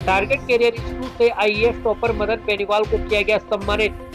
Target career institute से IAS topper Madan Beniwal को किया गया सम्मानित।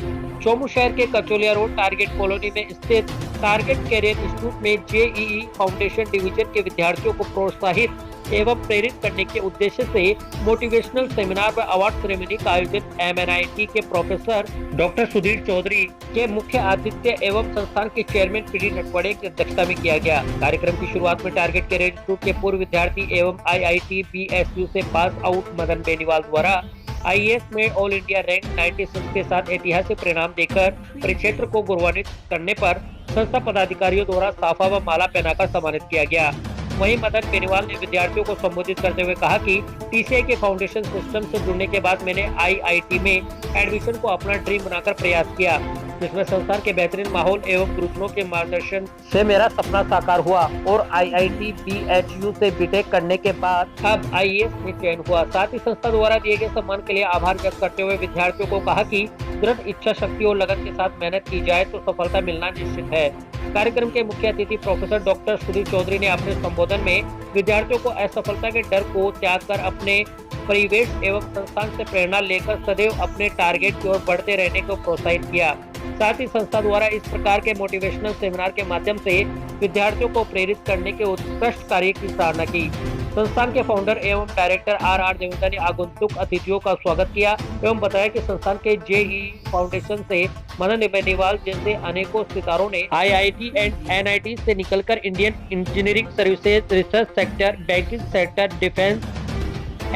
चोमू शहर के कचौलिया रोड टारगेट कॉलोनी में स्थित टारगेट कैरियर इंस्टीट्यूट में जेईई फाउंडेशन डिवीजन के विद्यार्थियों को प्रोत्साहित एवं प्रेरित करने के उद्देश्य से मोटिवेशनल सेमिनार व अवार्ड सेरेमनी का आयोजन एमएनआईटी के प्रोफेसर डॉक्टर सुधीर चौधरी के मुख्य आतिथ्य एवं संस्थान के चेयरमैन पीडी नटवड़े की अध्यक्षता में किया गया। कार्यक्रम की शुरुआत में टारगेट कैरियर इंस्टीट्यूट के पूर्व विद्यार्थी एवं आईआईटी बीएसयू से पास आउट मदन बेनीवाल द्वारा आईएएस में ऑल इंडिया रैंक 96 के साथ ऐतिहासिक परिणाम देकर परिक्षेत्र को गौरवान्वित करने पर संस्था पदाधिकारियों द्वारा साफा व माला पहनाकर सम्मानित किया गया। वहीं मदन बेनीवाल ने विद्यार्थियों को संबोधित करते हुए कहा कि टीसीआई के फाउंडेशन सिस्टम से जुड़ने के बाद मैंने आईआईटी में एडमिशन को अपना ड्रीम बनाकर प्रयास किया, जिसमें संस्थान के बेहतरीन माहौल एवं गुरुजनों के मार्गदर्शन से मेरा सपना साकार हुआ और आईआईटी बीएचयू से बीटेक करने के बाद अब आईएएस में चयन हुआ। साथ ही संस्था द्वारा दिए गए सम्मान के लिए आभार व्यक्त करते हुए विद्यार्थियों को कहा कि दृढ़ इच्छा शक्ति और लगन के साथ मेहनत की जाए तो सफलता मिलना निश्चित है। कार्यक्रम के मुख्य अतिथि प्रोफेसर डॉक्टर सुधीर चौधरी ने अपने संबोधन में विद्यार्थियों को असफलता के डर को त्याग कर अपने परिवेश एवं संस्थान से प्रेरणा लेकर सदैव अपने टारगेट की ओर बढ़ते रहने को प्रोत्साहित किया। साथ ही संस्था द्वारा इस प्रकार के मोटिवेशनल सेमिनार के माध्यम से विद्यार्थियों को प्रेरित करने के उत्कृष्ट कार्य की सराहना की। संस्थान के फाउंडर एवं डायरेक्टर आर देवता ने आगंतुक अतिथियों का स्वागत किया एवं बताया कि संस्थान के जेईई फाउंडेशन से मदन बेनीवाल जैसे अनेकों सितारों ने आईआईटी एंड एनआईटी से निकलकर Indian engineering services, research sector, banking sector, defence,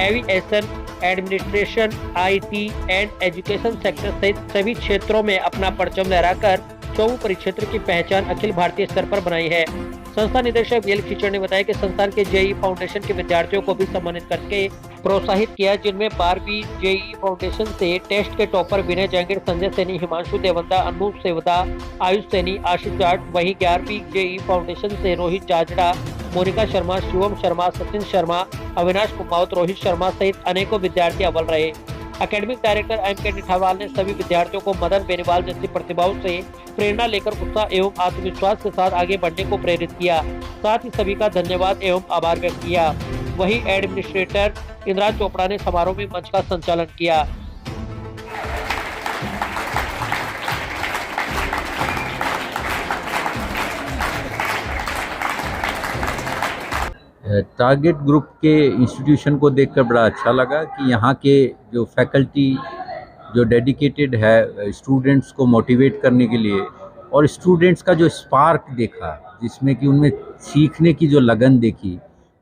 aviation, administration, IT and education sector सहित सभी क्षेत्रों में अपना परचम लहराकर चोमू परिक्षेत्र की पहचान अखिल भारतीय स्तर पर बनाई है। संस्था निदेशक वीएल खिचड़ ने बताया कि संस्थान के जेईई फाउंडेशन के विद्यार्थियों को भी सम्मानित करके प्रोत्साहित किया, जिनमें 12वीं जेईई फाउंडेशन से टेस्ट के टॉपर विनय जहांगीर, संजय सैनी, हिमांशु देवंदा, अनूप सेवदा, आयुष सैनी, आशीष जाट। वहीं 11वीं जेईई फाउंडेशन से रोहित जाजड़ा, मोनिका शर्मा, शिवम शर्मा, सचिन शर्मा, अविनाश कुमावत, रोहित शर्मा सहित अनेकों विद्यार्थी अव्वल रहे। Academic director MK. निठावाल ने सभी विद्यार्थियों को मदन बेनीवाल जैसी प्रतिभाओं से प्रेरणा लेकर उत्साह एवं आत्मविश्वास के साथ आगे बढ़ने को प्रेरित किया। साथ ही सभी का धन्यवाद एवं आभार व्यक्त किया। वहीं एडमिनिस्ट्रेटर इंद्राज चोपड़ा ने समारोह में मंच का संचालन किया। टारगेट ग्रुप के इंस्टीट्यूशन को देखकर बड़ा अच्छा लगा कि यहाँ के जो फैकल्टी जो डेडिकेटेड है स्टूडेंट्स को मोटिवेट करने के लिए, और स्टूडेंट्स का जो स्पार्क देखा जिसमें कि उनमें सीखने की जो लगन देखी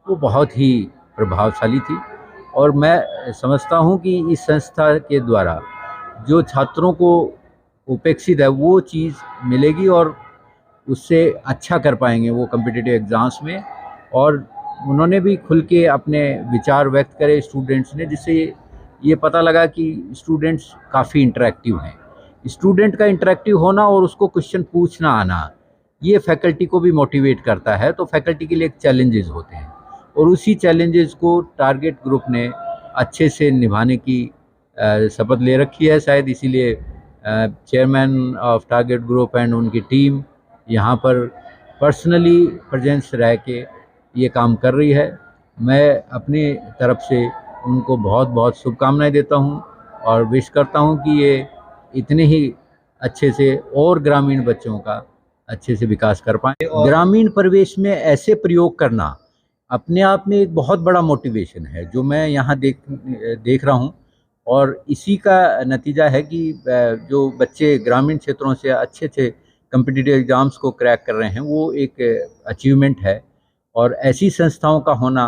वो बहुत ही प्रभावशाली थी। और मैं समझता हूँ कि इस संस्था के द्वारा जो छात्रों को उपेक्षित है वो चीज़ मिलेगी और उससे अच्छा कर पाएंगे वो कम्पिटिटिव एग्ज़ाम्स में। और उन्होंने भी खुल के अपने विचार व्यक्त करे स्टूडेंट्स ने, जिससे ये पता लगा कि स्टूडेंट्स काफ़ी इंटरेक्टिव हैं। स्टूडेंट का इंटरेक्टिव होना और उसको क्वेश्चन पूछना आना ये फैकल्टी को भी मोटिवेट करता है, तो फैकल्टी के लिए एक चैलेंजेस होते हैं और उसी चैलेंजेस को टारगेट ग्रुप ने अच्छे से निभाने की शपथ ले रखी है। शायद इसीलिए chairman of target group and उनकी टीम यहाँ पर पर्सनली प्रेजेंस रह के ये काम कर रही है। मैं अपनी तरफ से उनको बहुत बहुत शुभकामनाएं देता हूँ और विश करता हूँ कि ये इतने ही अच्छे से और ग्रामीण बच्चों का अच्छे से विकास कर पाएँ। ग्रामीण परिवेश में ऐसे प्रयोग करना अपने आप में एक बहुत बड़ा मोटिवेशन है जो मैं यहाँ देख रहा हूँ, और इसी का नतीजा है कि जो बच्चे ग्रामीण क्षेत्रों से अच्छे अच्छे कम्पिटिटिव एग्ज़ाम्स को क्रैक कर रहे हैं वो एक अचीवमेंट है। और ऐसी संस्थाओं का होना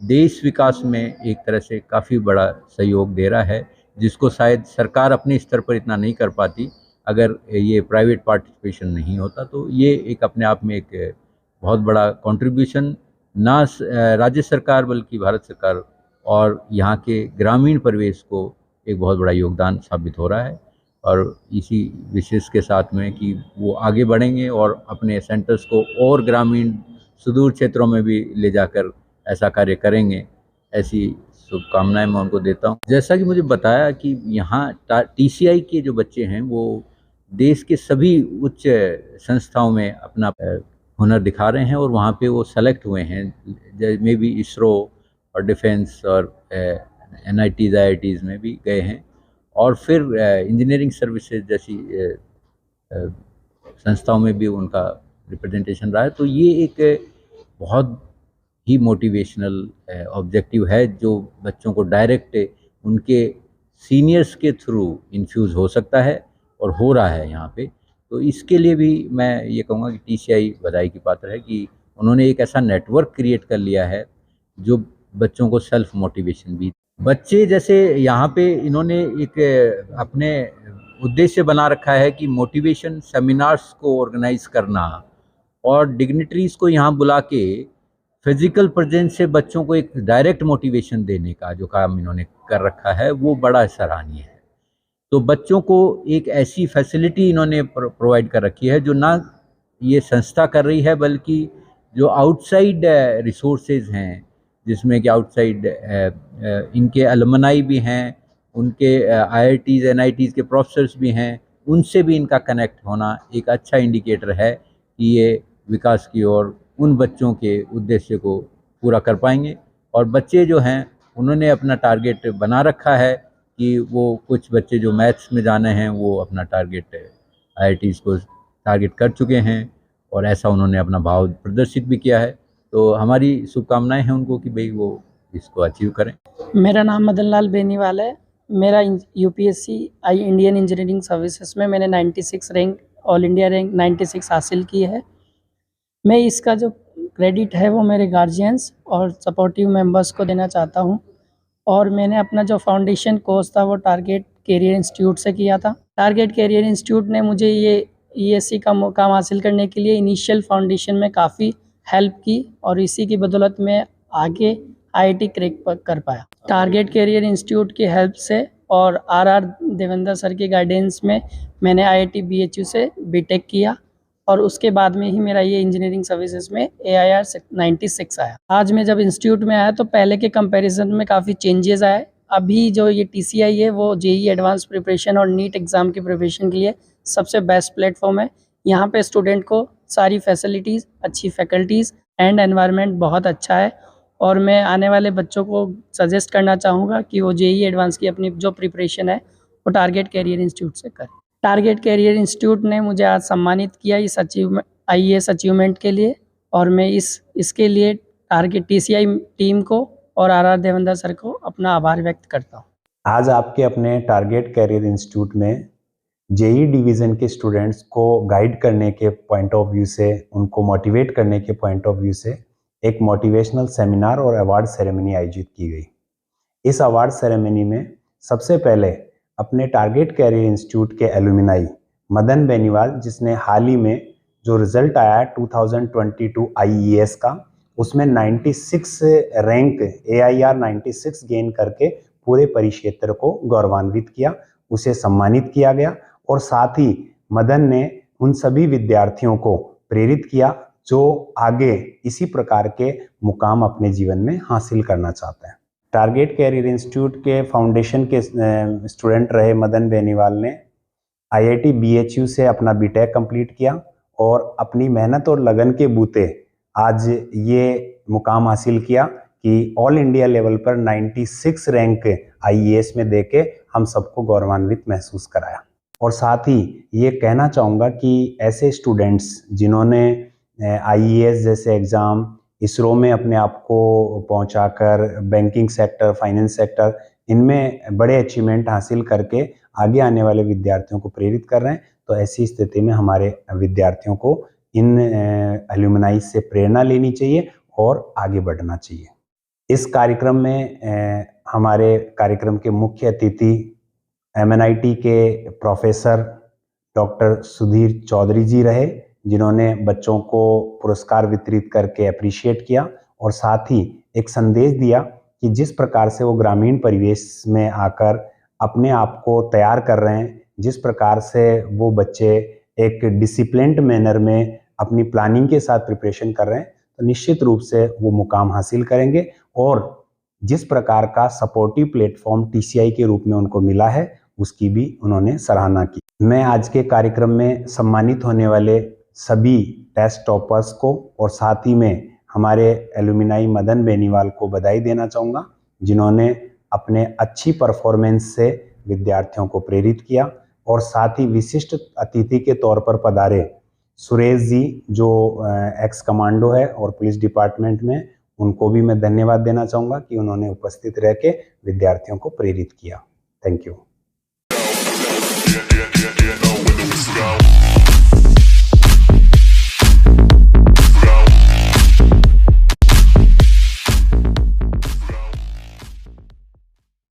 देश विकास में एक तरह से काफ़ी बड़ा सहयोग दे रहा है, जिसको शायद सरकार अपने स्तर पर इतना नहीं कर पाती अगर ये प्राइवेट पार्टिसिपेशन नहीं होता। तो ये एक अपने आप में एक बहुत बड़ा कंट्रीब्यूशन ना राज्य सरकार बल्कि भारत सरकार और यहाँ के ग्रामीण परिवेश को एक बहुत बड़ा योगदान साबित हो रहा है। और इसी विशेष के साथ में कि वो आगे बढ़ेंगे और अपने सेंटर्स को और ग्रामीण सुदूर क्षेत्रों में भी ले जाकर ऐसा कार्य करेंगे, ऐसी शुभकामनाएं मैं उनको देता हूं। जैसा कि मुझे बताया कि यहाँ टीसीआई के जो बच्चे हैं वो देश के सभी उच्च संस्थाओं में अपना हुनर दिखा रहे हैं और वहाँ पे वो सेलेक्ट हुए हैं, मे बी इसरो और डिफेंस और NITs IITs में भी गए हैं, और फिर इंजीनियरिंग सर्विसेज जैसी संस्थाओं में भी उनका रिप्रेजेंटेशन रहा है। तो ये एक बहुत ही मोटिवेशनल ऑब्जेक्टिव है जो बच्चों को डायरेक्ट उनके सीनियर्स के थ्रू इन्फ्यूज़ हो सकता है और हो रहा है यहाँ पे। तो इसके लिए भी मैं ये कहूँगा कि TCI बधाई की पात्र है कि उन्होंने एक ऐसा नेटवर्क क्रिएट कर लिया है जो बच्चों को सेल्फ मोटिवेशन भी। बच्चे जैसे यहाँ पे इन्होंने एक अपने उद्देश्य बना रखा है कि मोटिवेशन सेमिनार्स को ऑर्गेनाइज करना और डिग्निटरीज को यहाँ बुला के फिजिकल प्रेजेंस से बच्चों को एक डायरेक्ट मोटिवेशन देने का जो काम इन्होंने कर रखा है वो बड़ा सराहनीय है। तो बच्चों को एक ऐसी फैसिलिटी इन्होंने प्रोवाइड कर रखी है जो ना ये संस्था कर रही है, बल्कि जो आउटसाइड रिसोर्सेज हैं, जिसमें कि आउटसाइड इनके अलमनाई भी हैं, उनके IITs NITs के प्रोफेसर्स भी हैं, उनसे भी इनका कनेक्ट होना एक अच्छा इंडिकेटर है कि ये विकास की ओर उन बच्चों के उद्देश्य को पूरा कर पाएंगे। और बच्चे जो हैं उन्होंने अपना टारगेट बना रखा है कि वो कुछ बच्चे जो मैथ्स में जाने हैं वो अपना टारगेट IITs को टारगेट कर चुके हैं, और ऐसा उन्होंने अपना भाव प्रदर्शित भी किया है। तो हमारी शुभकामनाएं हैं उनको कि भाई वो इसको अचीव करें। मेरा नाम मदन लाल बेनीवाल है। मेरा UPSC इंडियन इंजीनियरिंग सर्विसेज में मैंने 96 रैंक, ऑल इंडिया रैंक 96 हासिल की है। मैं इसका जो क्रेडिट है वो मेरे गार्जियंस और सपोर्टिव मेंबर्स को देना चाहता हूँ। और मैंने अपना जो फाउंडेशन कोर्स था वो टारगेट कैरियर इंस्टीट्यूट से किया था। टारगेट कैरियर इंस्टीट्यूट ने मुझे ये ESC का मुकाम हासिल करने के लिए इनिशियल फाउंडेशन में काफ़ी हेल्प की, और इसी की बदौलत मैं आगे IIT क्रैक कर पाया। टारगेट कैरियर इंस्टीट्यूट की हेल्प से और RR देवेंद्र सर के गाइडेंस में मैंने IIT BHU से BTech किया, और उसके बाद में ही मेरा ये इंजीनियरिंग सर्विसेज में AIR 96 आया। आज मैं जब इंस्टीट्यूट में आया तो पहले के कंपैरिजन में काफ़ी चेंजेस आए। अभी जो ये TCI है वो JEE एडवांस प्रिपरेशन और नीट एग्ज़ाम की प्रिपरेशन के लिए सबसे बेस्ट प्लेटफॉर्म है। यहाँ पे स्टूडेंट को सारी फैसिलिटीज़, अच्छी फैकल्टीज़ एंड एनवायरनमेंट बहुत अच्छा है। और मैं आने वाले बच्चों को सजेस्ट करना चाहूँगा कि वो JEE एडवांस की अपनी जो प्रिपरेशन है वो टारगेट कैरियर इंस्टीट्यूट से करें। टारगेट कैरियर इंस्टीट्यूट ने मुझे आज सम्मानित किया इस IAS अचीवमेंट के लिए, और मैं इसके लिए टारगेट TCI टीम को और RR देवेंद्र सर को अपना आभार व्यक्त करता हूँ। आज आपके अपने टारगेट कैरियर इंस्टीट्यूट में JEE डिवीज़न के स्टूडेंट्स को गाइड करने के पॉइंट ऑफ व्यू से, उनको मोटिवेट करने के पॉइंट ऑफ व्यू से एक मोटिवेशनल सेमिनार और अवार्ड सेरेमनी आयोजित की गई। इस अवार्ड सेरेमनी में सबसे पहले अपने टारगेट कैरियर इंस्टीट्यूट के एलुमिनाई मदन बेनीवाल, जिसने हाल ही में जो रिजल्ट आया 2022 IES का, उसमें 96 रैंक AIR 96 गेन करके पूरे परिक्षेत्र को गौरवान्वित किया, उसे सम्मानित किया गया। और साथ ही मदन ने उन सभी विद्यार्थियों को प्रेरित किया जो आगे इसी प्रकार के मुकाम अपने जीवन में हासिल करना चाहते हैं। टारगेट कैरियर इंस्टीट्यूट के फाउंडेशन के स्टूडेंट रहे मदन बेनीवाल ने IIT BHU से अपना BTech कंप्लीट किया, और अपनी मेहनत और लगन के बूते आज ये मुकाम हासिल किया कि ऑल इंडिया लेवल पर 96 रैंक IAS में देके हम सबको गौरवान्वित महसूस कराया। और साथ ही ये कहना चाहूँगा कि ऐसे स्टूडेंट्स जिन्होंने IAS जैसे एग्ज़ाम, इसरो में अपने आप को पहुंचाकर बैंकिंग सेक्टर, फाइनेंस सेक्टर, इनमें बड़े अचीवमेंट हासिल करके आगे आने वाले विद्यार्थियों को प्रेरित कर रहे हैं, तो ऐसी स्थिति में हमारे विद्यार्थियों को इन एल्यूमनाई से प्रेरणा लेनी चाहिए और आगे बढ़ना चाहिए। इस कार्यक्रम में हमारे कार्यक्रम के मुख्य अतिथि MNIT के प्रोफेसर डॉक्टर सुधीर चौधरी जी रहे, जिन्होंने बच्चों को पुरस्कार वितरित करके अप्रिशिएट किया, और साथ ही एक संदेश दिया कि जिस प्रकार से वो ग्रामीण परिवेश में आकर अपने आप को तैयार कर रहे हैं, जिस प्रकार से वो बच्चे एक डिसिप्लिन्ड मैनर में अपनी प्लानिंग के साथ प्रिपरेशन कर रहे हैं, तो निश्चित रूप से वो मुकाम हासिल करेंगे। और जिस प्रकार का सपोर्टिव प्लेटफॉर्म TCI के रूप में उनको मिला है, उसकी भी उन्होंने सराहना की। मैं आज के कार्यक्रम में सम्मानित होने वाले सभी टेस्ट टॉपर्स को और साथ ही में हमारे एलुमिनाई मदन बेनीवाल को बधाई देना चाहूँगा, जिन्होंने अपने अच्छी परफॉर्मेंस से विद्यार्थियों को प्रेरित किया। और साथ ही विशिष्ट अतिथि के तौर पर पधारे सुरेश जी, जो एक्स कमांडो है और पुलिस डिपार्टमेंट में, उनको भी मैं धन्यवाद देना चाहूँगा कि उन्होंने उपस्थित रह के विद्यार्थियों को प्रेरित किया। Thank you.